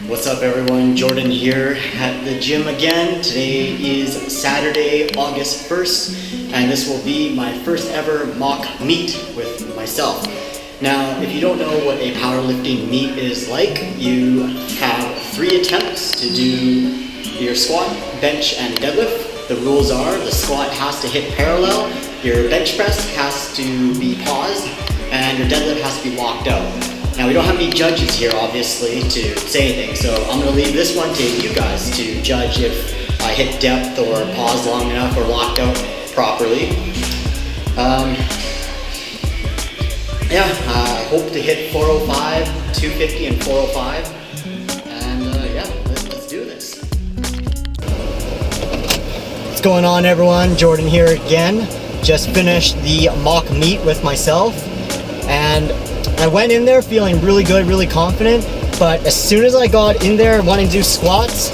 What's up everyone, Jordan here at the gym again. Today is Saturday, August 1st, and this will be my first ever mock meet with myself. Now, if you don't know what a powerlifting meet is like, you have 3 attempts to do your squat, bench, and deadlift. The rules are the squat has to hit parallel, your bench press has to be paused, and your deadlift has to be locked out. Now, we don't have any judges here, obviously, to say anything, so I'm going to leave this one to you guys to judge if I hit depth or pause long enough or locked out properly. I hope to hit 405, 250, and 405. And let's do this. What's going on, everyone? Jordan here again. Just finished the mock meet with myself, and I went in there feeling really good, really confident, but as soon as I got in there wanting to do squats,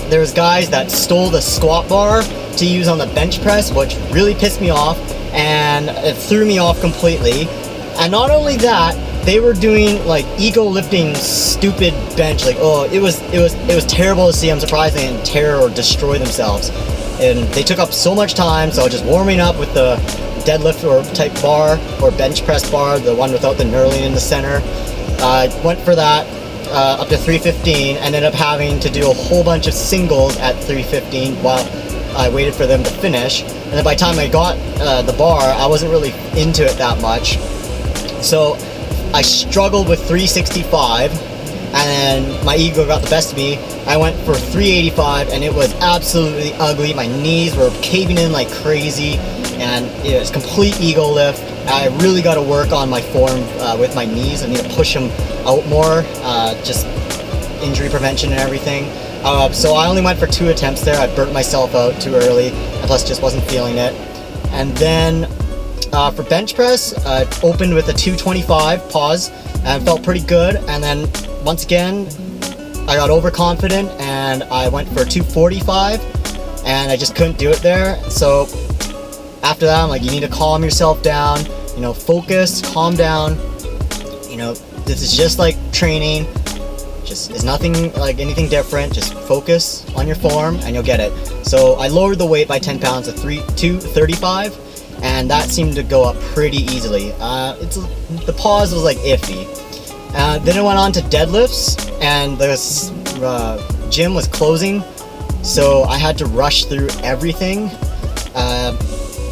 there's guys that stole the squat bar to use on the bench press, which really pissed me off, and it threw me off completely. And not only that, they were doing like ego lifting stupid bench, like it was terrible to see. I'm surprised they didn't tear or destroy themselves. And they took up so much time, so I was just warming up with the deadlift or type bar or bench press bar, the one without the knurling in the center. I went for that up to 315 and ended up having to do a whole bunch of singles at 315 while I waited for them to finish. And then by the time I got the bar, I wasn't really into it that much. So I struggled with 365 and then my ego got the best of me. I went for 385 and it was absolutely ugly. My knees were caving in like crazy, and it was complete ego lift. I really got to work on my form with my knees. I need to push them out more, just injury prevention and everything. So I only went for 2 attempts there. I burnt myself out too early, and plus just wasn't feeling it. And then for bench press, I opened with a 225 pause and felt pretty good. And then once again, I got overconfident and I went for 245 and I just couldn't do it there. So after that, I'm like, you need to calm yourself down, focus, calm down. This is just like training. It's nothing like anything different. Just focus on your form and you'll get it. So I lowered the weight by 10 pounds to 235, and that seemed to go up pretty easily. The pause was like iffy. Then I went on to deadlifts, and this gym was closing, so I had to rush through everything.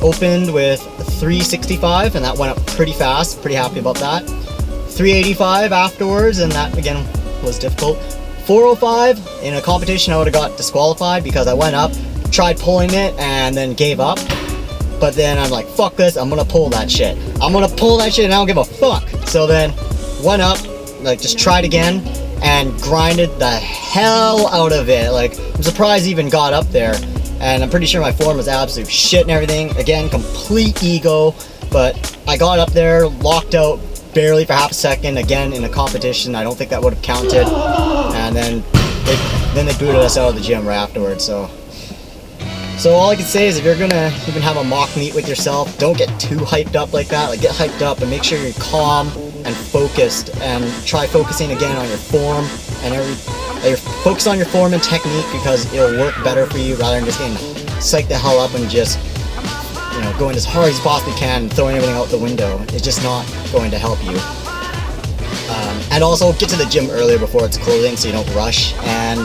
Opened with 365, and that went up pretty fast. Pretty happy about that. 385 afterwards, and that again was difficult. 405 in a competition, I would have got disqualified because I went up, tried pulling it, and then gave up. But then I'm like, fuck this, I'm gonna pull that shit. I'm gonna pull that shit and I don't give a fuck. So then went up, like just tried again and grinded the hell out of it. Like, I'm surprised I even got up there. And I'm pretty sure my form was absolute shit and everything. Again, complete ego, but I got up there, locked out barely for half a second, again in a competition. I don't think that would have counted. And then they booted us out of the gym right afterwards. So all I can say is, if you're gonna even have a mock meet with yourself, don't get too hyped up like that. Like, get hyped up and make sure you're calm and focused, and try focusing again on your form and focus on your form and technique, because it'll work better for you rather than just getting psyched the hell up and just going as hard as you possibly can and throwing everything out the window. It's just not going to help you. And also get to the gym earlier before it's closing so you don't rush. And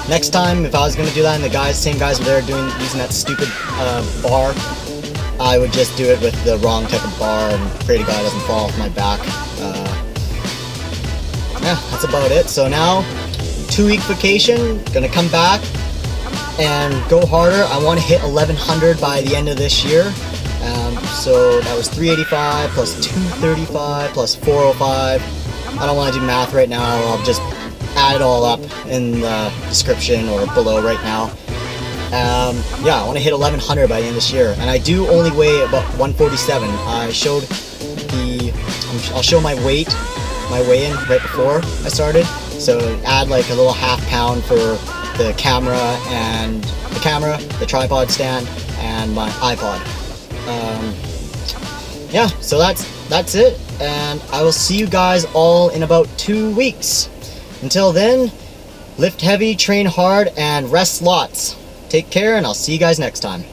next time, if I was going to do that and the same guys were there using that stupid bar, I would just do it with the wrong type of bar and pray to God it doesn't fall off my back. That's about it. So now, 2-week vacation, gonna come back and go harder. I want to hit 1100 by the end of this year. So that was 385 plus 235 plus 405. I don't want to do math right now. I'll just add it all up in the description or below right now. I want to hit 1100 by the end of this year, and I do only weigh about 147. I'll show my weigh-in right before I started. So add like a little half pound for the camera, the tripod stand, and my iPod. So that's it. and I will see you guys all in about 2 weeks. Until then, lift heavy, train hard, and rest lots. Take care, and I'll see you guys next time.